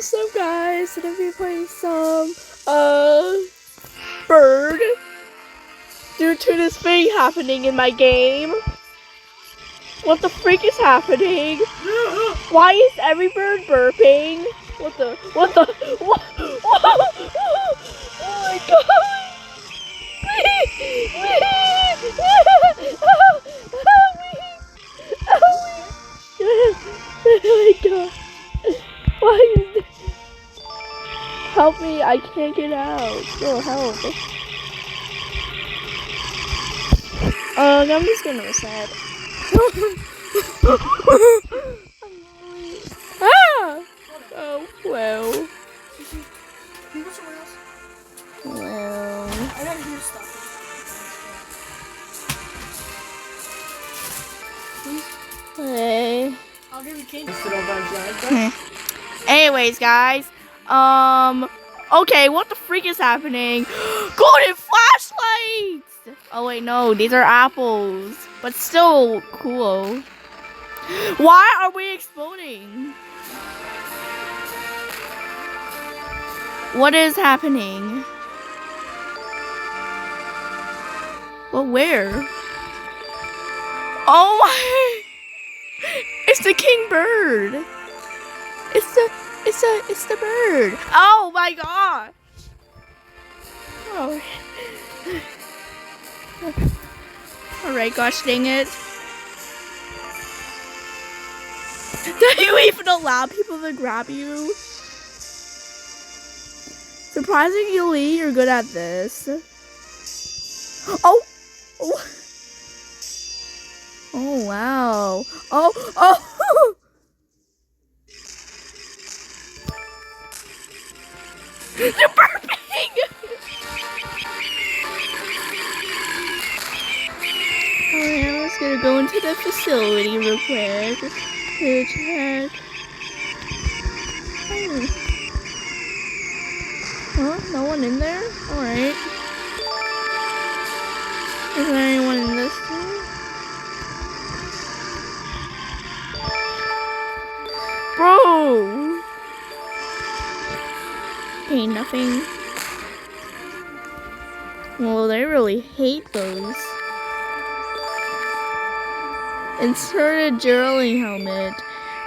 What's up, guys? Today we're playing some bird due to this thing happening in my game. What the freak is happening? Why is every bird burping? What? What? Oh my god! Oh my god! Why is this? Help me, I can't get out. Oh, help. I'm just gonna reset. Ah! Oh, well. Can you go somewhere else? Well. I gotta do stuff. Hey. I'll give you king. Anyways, guys. Okay, what the freak is happening? Golden flashlights! Oh wait, no, these are apples. But still cool. Why are we exploding? What is happening? Well, where? Oh my! It's the king bird. It's the bird. Oh my god. Oh. Alright, gosh dang it. Do you even allow people to grab you? Surprisingly, you're good at this. Oh! Oh! Oh, wow. Oh! Oh! You're burping! Alright, I'm just gonna go into the facility real quick to check. Huh? No one in there? Alright. Is there anyone in this room? Bro! Ain't nothing. Well, they really hate those. Insert a drilling helmet.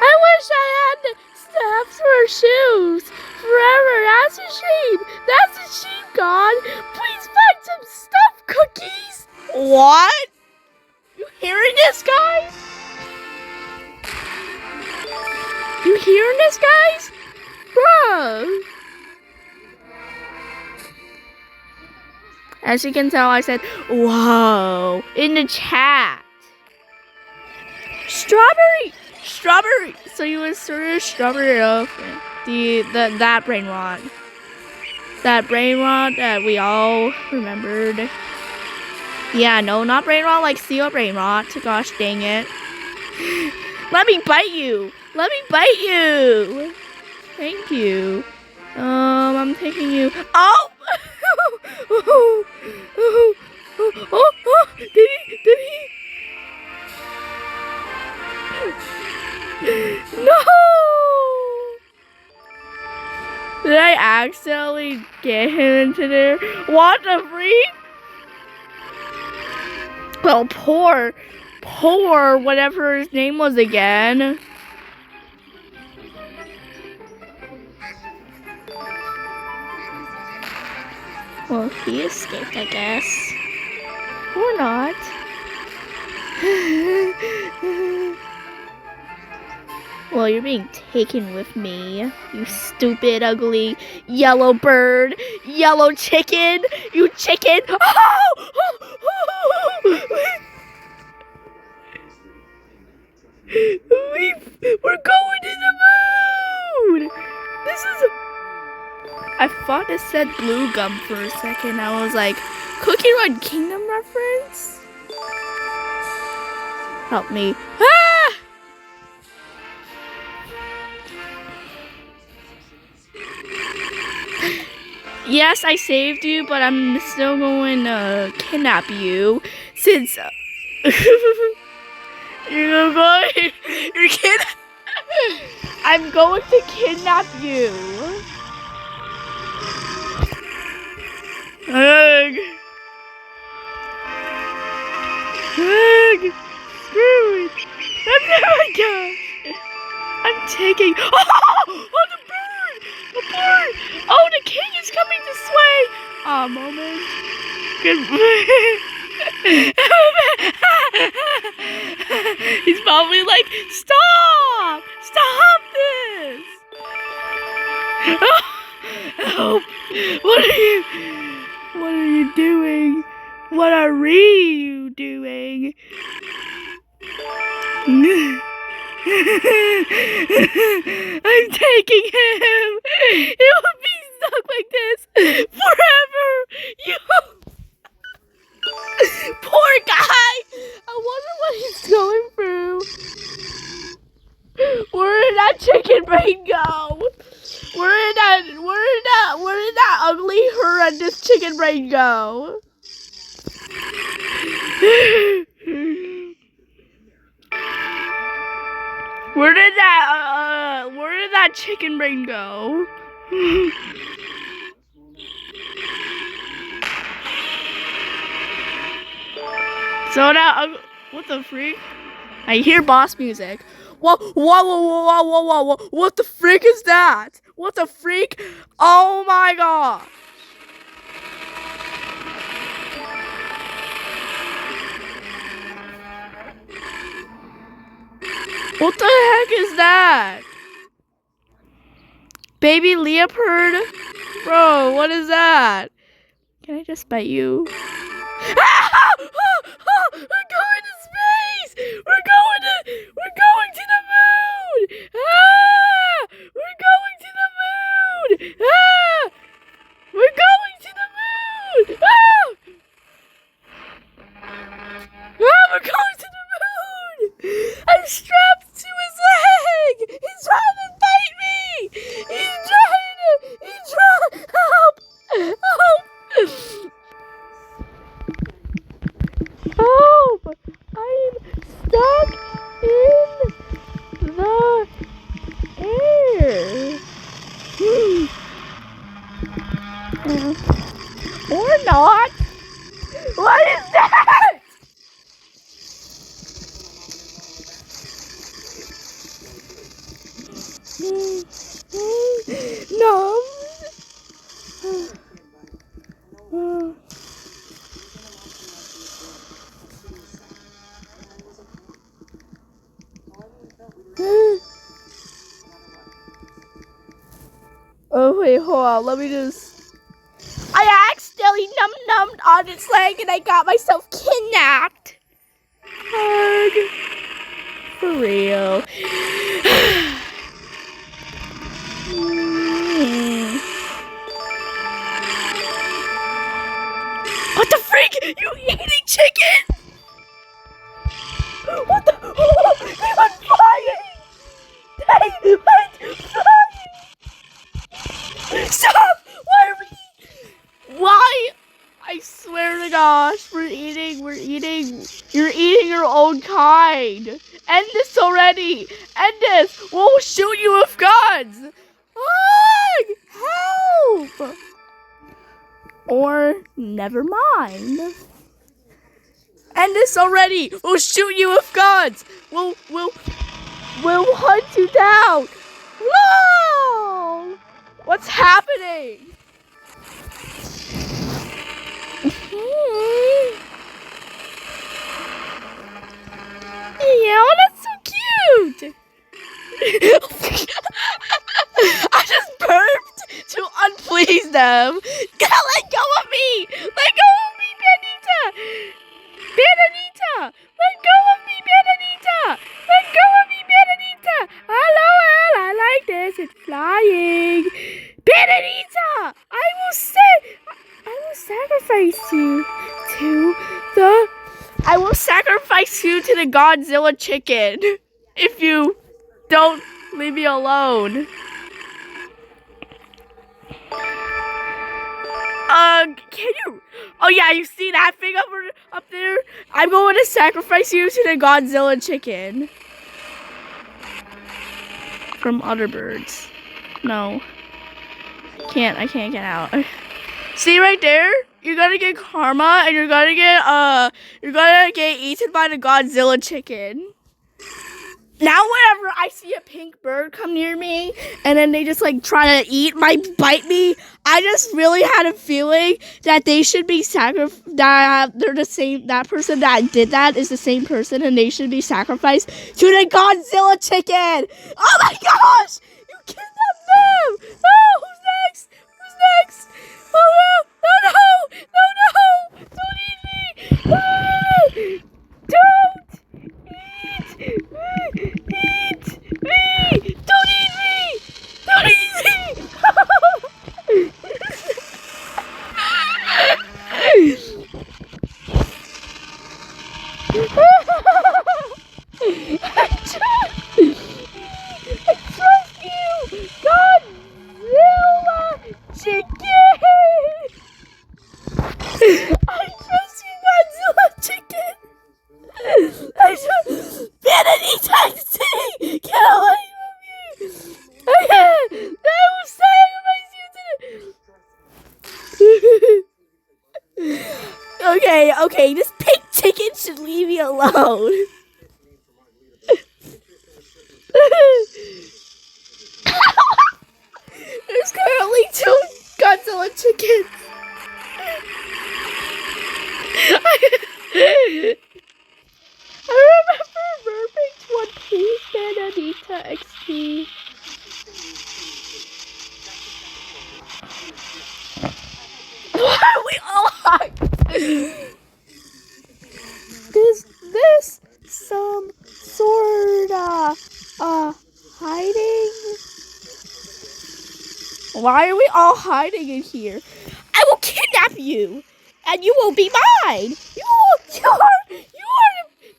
I wish I had stuff for shoes. Forever, that's a sheep. That's a sheep, God. Please find some stuff, cookies. What? You hearing this, guys? You hearing this, guys? Bro. As you can tell, I said, whoa, in the chat. Strawberry! Strawberry! So you inserted strawberry of that brain rot. That brain rot that we all remembered. Yeah, no, not brain rot like seal brain rot. Gosh dang it. Let me bite you! Let me bite you! Thank you. I'm taking you. Oh! Did he? No! Did I accidentally get him into there? What the freak? Well, poor, whatever his name was again. Well, he escaped, I guess. Or not. Well, you're being taken with me, you stupid, ugly, yellow bird, yellow chicken, you chicken. Oh! We're going to the moon! This is... I thought it said blue gum for a second. I was like, Cookie Run Kingdom reference? Help me. Ah! Yes, I saved you, but I'm still going to kidnap you since you're kidding. I'm going to kidnap you. Ugh. Ugh. Screw it. Oh my gosh. I'm taking. Oh, the bird! The bird! Oh, the king is coming this way. A moment. Good. He's probably like, stop! Stop this! Help! What are you doing? What are you doing? I'm taking him. He will be stuck like this forever. You poor guy. I wonder what he's going through. Where did that chicken brain go? Where did that ugly horrendous chicken brain go? Where did that chicken brain go? So now, what the freak? I hear boss music. Whoa, what the freak is that? What the freak? Oh my god. What the heck is that? Baby leopard? Bro, what is that? Can I just bite you? We're going to space! We're going to the moon! Ah! We're going to the moon! Ah! We're going to the moon! Ah! Ah, we're going to the moon! I'm strapped to his leg! He's trying to bite me! He's trying! Help! Help! Help! I'm stuck in the air. Or not. What is that? No. Oh wait, hold on. Let me just. I accidentally numbed on its leg and I got myself kidnapped. Hug. For real. What the freak? You eating chicken? What the? Oh, they went flying! They went flying! Stop! Why are we? Why? I swear to gosh, we're eating. You're eating your own kind. End this already. End this. We'll shoot you with guns. Help! Or never mind. End this already. We'll shoot you with guns. We'll hunt you down. Whoa! What's happening? Yeah, that's so cute. I just burped to unplease them. Let go of me! Let go of me, Bandita! Bandita! Let go of me, Bandita! Let go of me, Bandita! Hello, I like this. It's flying. Bandita! I will sacrifice you to the. I will sacrifice you to the Godzilla chicken if you don't leave me alone. Can you? Oh yeah, you see that thing up there? I'm going to sacrifice you to the Godzilla chicken. from other birds. No. I can't get out. See right there? You're gonna get karma and you're gonna get eaten by the Godzilla chicken. Now whenever I see a pink bird come near me and then they just like try to bite me, I just really had a feeling that they should be that person that did that is the same person and they should be sacrificed to the Godzilla chicken. Oh my gosh! You kidnapped them! Oh, who's next? Who's next? Oh no! No no! No no! Don't eat me! Ah! Don't! Eat me! Don't eat me! Don't eat me! I trust you! Godzilla chicken! I trust you, Godzilla chicken! I just vanity taxi! Get away from me! I will sacrifice you to Okay, this pink chicken should leave me alone. There's currently 2 Godzilla chickens. I remember Mermaid's One Piece and Anita XP. Why are we all hyped? Is this some sorta hiding? Why are we all hiding in here? I will kidnap you, and you will be mine. You are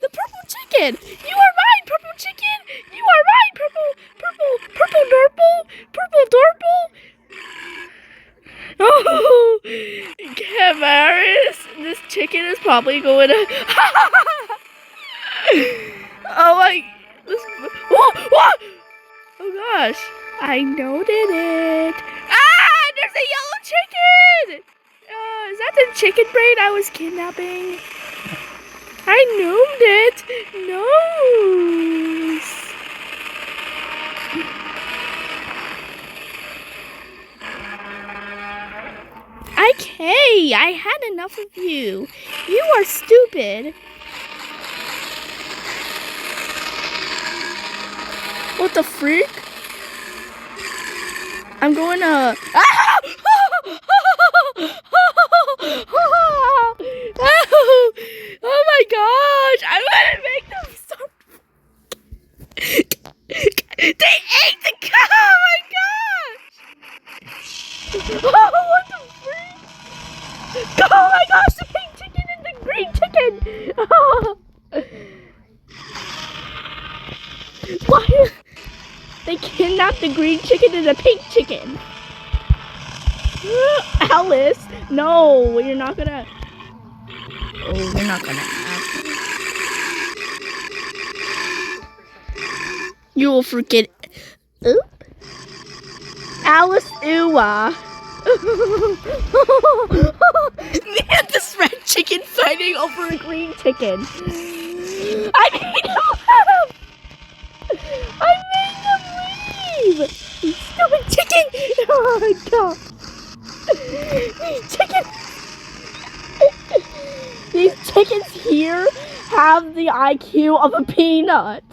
the purple chicken. You are mine, purple chicken. You are mine, purple dorple. Oh, Camaris, this chicken is probably going to. Oh my! Whoa! Oh gosh! I noted it. Ah! There's a yellow chicken. Is that the chicken brain I was kidnapping? I gnomed it. Nice. Okay, I had enough of you. You are stupid. What the freak? I'm going to... Oh my gosh! I'm gonna make them stop. They ate the cow! Oh my gosh! Oh, what the freak? Oh my gosh! The pink chicken and the green chicken! Oh. Why? They kidnapped the green chicken and the pink chicken. Alice, no, you're not gonna. Oh, you're not gonna have to. You will forget. Oop. Alice, ooh-ah. Man, this red chicken fighting over a green chicken. I need help. I made them leave. Stupid chicken. Oh my god. These chickens here have the IQ of a peanut.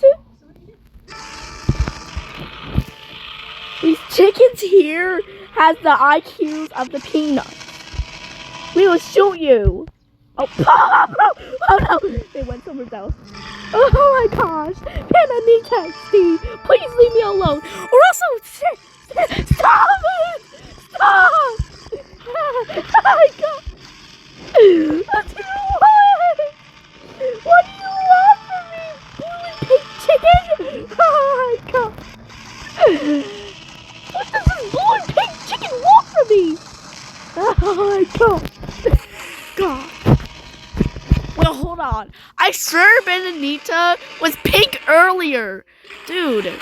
These chickens here has the IQs of the peanut. We will shoot you. Oh no, they went somewhere else. Oh my gosh, Panda need taxi. Please leave me alone, or else stop it! Stop! Oh my god! What do you want? What do you want from me? Blue and pink chicken? Oh my god! What does this blue and pink chicken want from me? Oh my god! God. Well, hold on. I swear Benedita was pink earlier. Dude.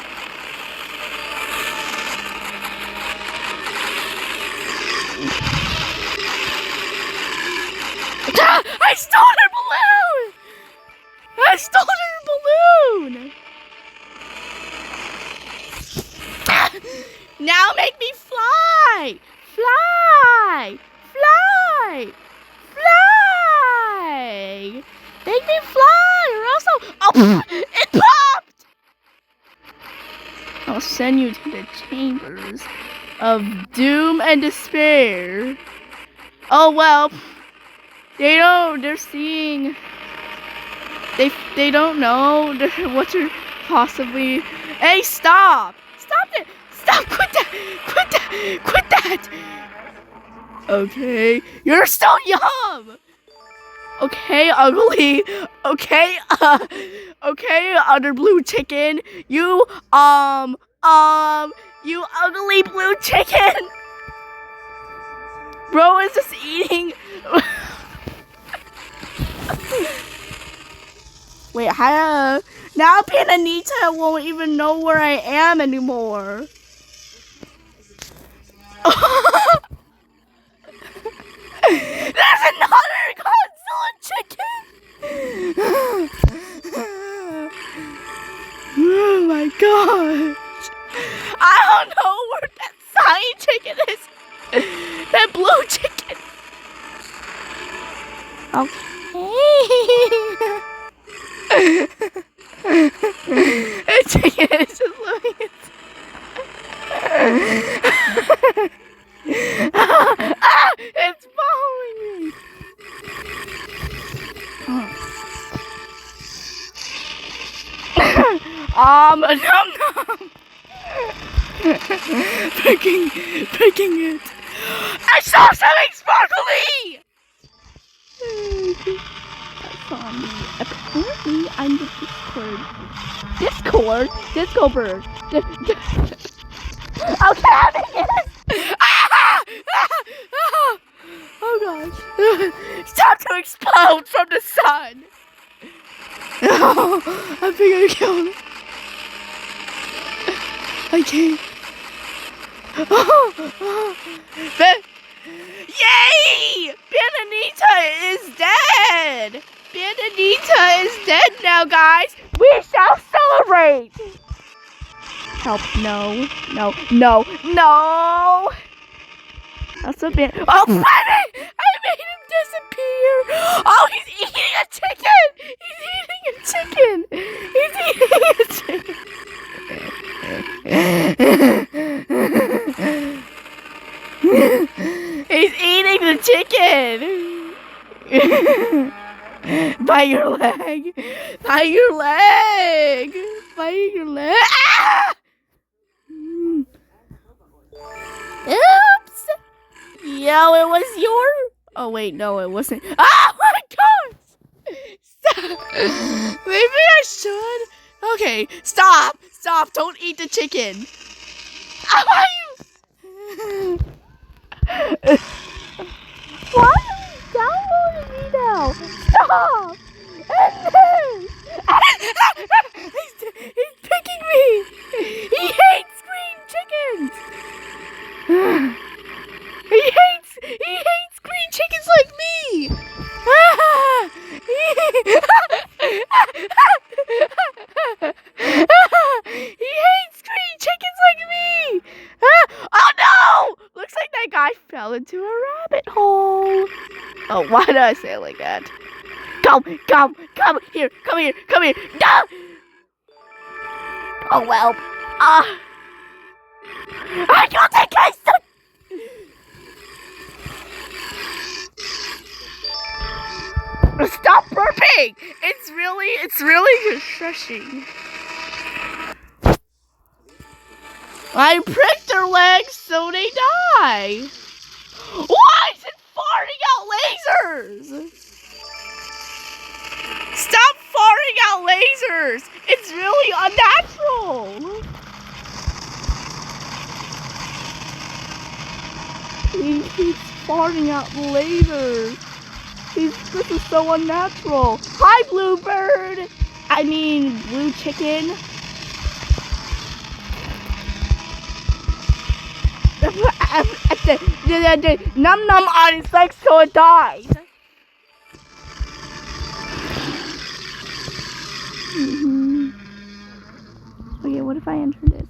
Now make me fly! Fly! Fly! Fly! Make me fly or else oh, it popped! I'll send you to the chambers of doom and despair. Oh well. They're seeing they don't know what you're possibly. Hey, stop! Stop it! Stop! Quit that! Quit that! Quit that! Okay, you're still young. Okay, ugly. Okay, okay, other blue chicken. You you ugly blue chicken. Bro is just eating. Wait, how? Now Pananita won't even know where I am anymore. There's another Godzilla chicken! Oh my gosh. I don't know where that cyan chicken is. That blue chicken. Okay. That chicken is just looking at it's following me. Num num. Picking it. I saw something sparkly. That saw me. Apparently, I'm the Disco bird. Okay, I'm in it. Oh gosh. Stop to explode from the sun. I think I killed him. I can't. Yay! Bananita is dead! Bananita is dead now, guys! We shall celebrate! Help, no. That's a bit. Oh, I made him disappear! Oh, he's eating a chicken! He's eating the chicken! By your leg! Ah! Oops! Yo, it was your. Oh wait, no, it wasn't. Oh my gosh! Stop! Maybe I should. Okay, stop! Don't eat the chicken. Why are you? Why are you downloading me now? Stop! He's picking me. He hates green chickens. He hates green chickens like me. He hates green chickens like me. Oh no! Looks like that guy fell into a rabbit hole. Oh, why did I say it like that? Come here. No! Oh well. I don't think I stood. Stop burping! It's really refreshing. I pricked their legs so they die. Why is it farting out lasers? Stop farting out lasers! It's really unnatural. He keeps farting out lasers. This is so unnatural. Hi, Bluebird. I mean, blue chicken. Num on its legs so it dies. Okay, what if I enter this?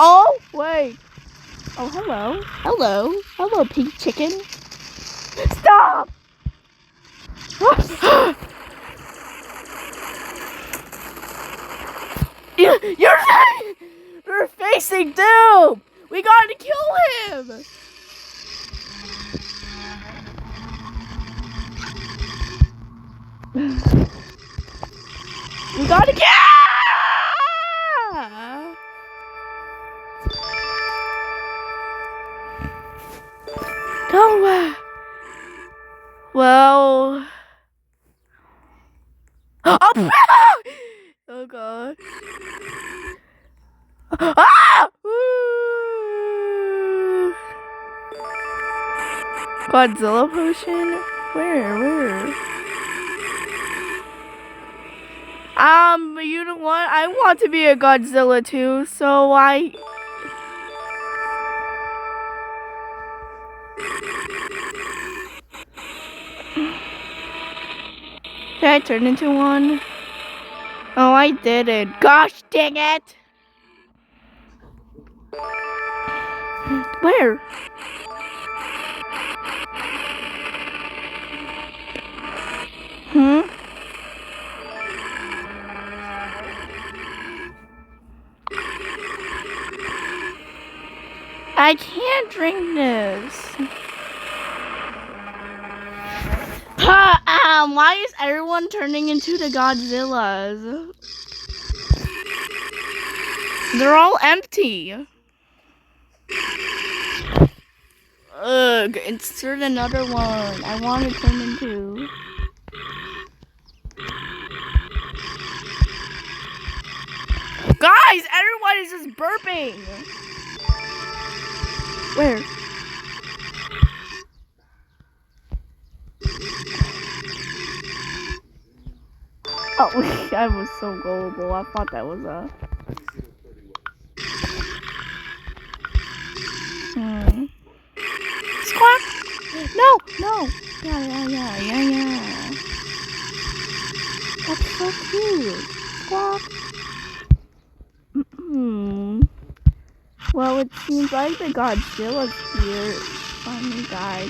Oh, wait. Oh, hello. Hello. Hello, pink chicken. Stop! You're facing doom! We gotta kill him! We gotta kill! Go! Well... Oh, oh god. Ah! Woo! Godzilla potion? Where? You know what? I want to be a Godzilla too, so Did I turn into one? Oh, I didn't. Gosh dang it! Where? Hmm? I can't drink this. Why is everyone turning into the Godzillas? They're all empty. Ugh, insert another one. I want to turn into. Guys, everyone is just burping. Where? Oh, I was so gullible. I thought that was a... Squawk! No! Yeah. That's so cute. Squawk! Well, it seems like the Godzilla's here. Finally died.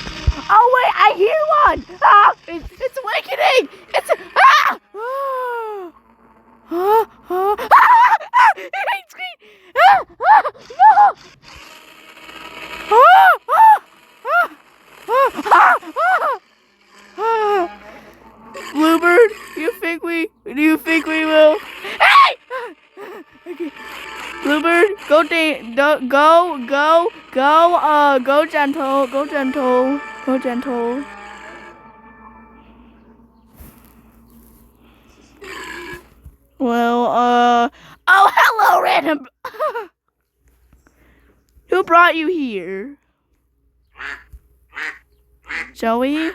Oh wait, I hear one! Ah! It's awakening! It's... Ah! It hates green! No! Bluebird, do you think we will? Hey! Okay. Bluebird, go gentle. Well, oh, hello, random. Who brought you here? Joey?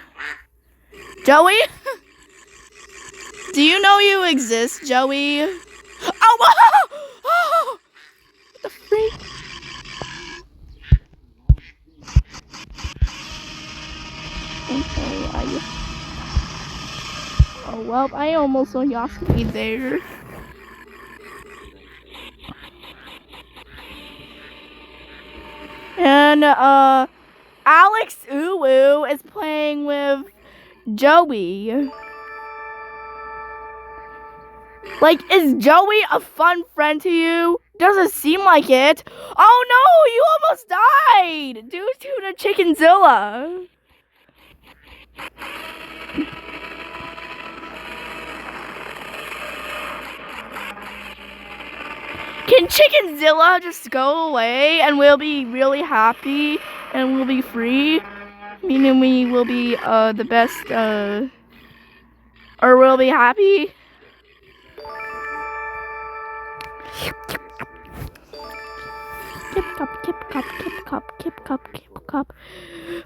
Do you know you exist, Joey? Oh, what the freak? Okay, oh, well, I almost saw Yasuki there. And, Alex Uwu is playing with Joey. Like, is Joey a fun friend to you? Doesn't seem like it. Oh no, you almost died due to the Chickenzilla. Can Chickenzilla just go away and we'll be really happy and we'll be free? Meaning we will be the best or we'll be happy? Kip cup.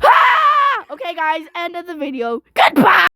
Ah! Okay guys, end of the video. Goodbye!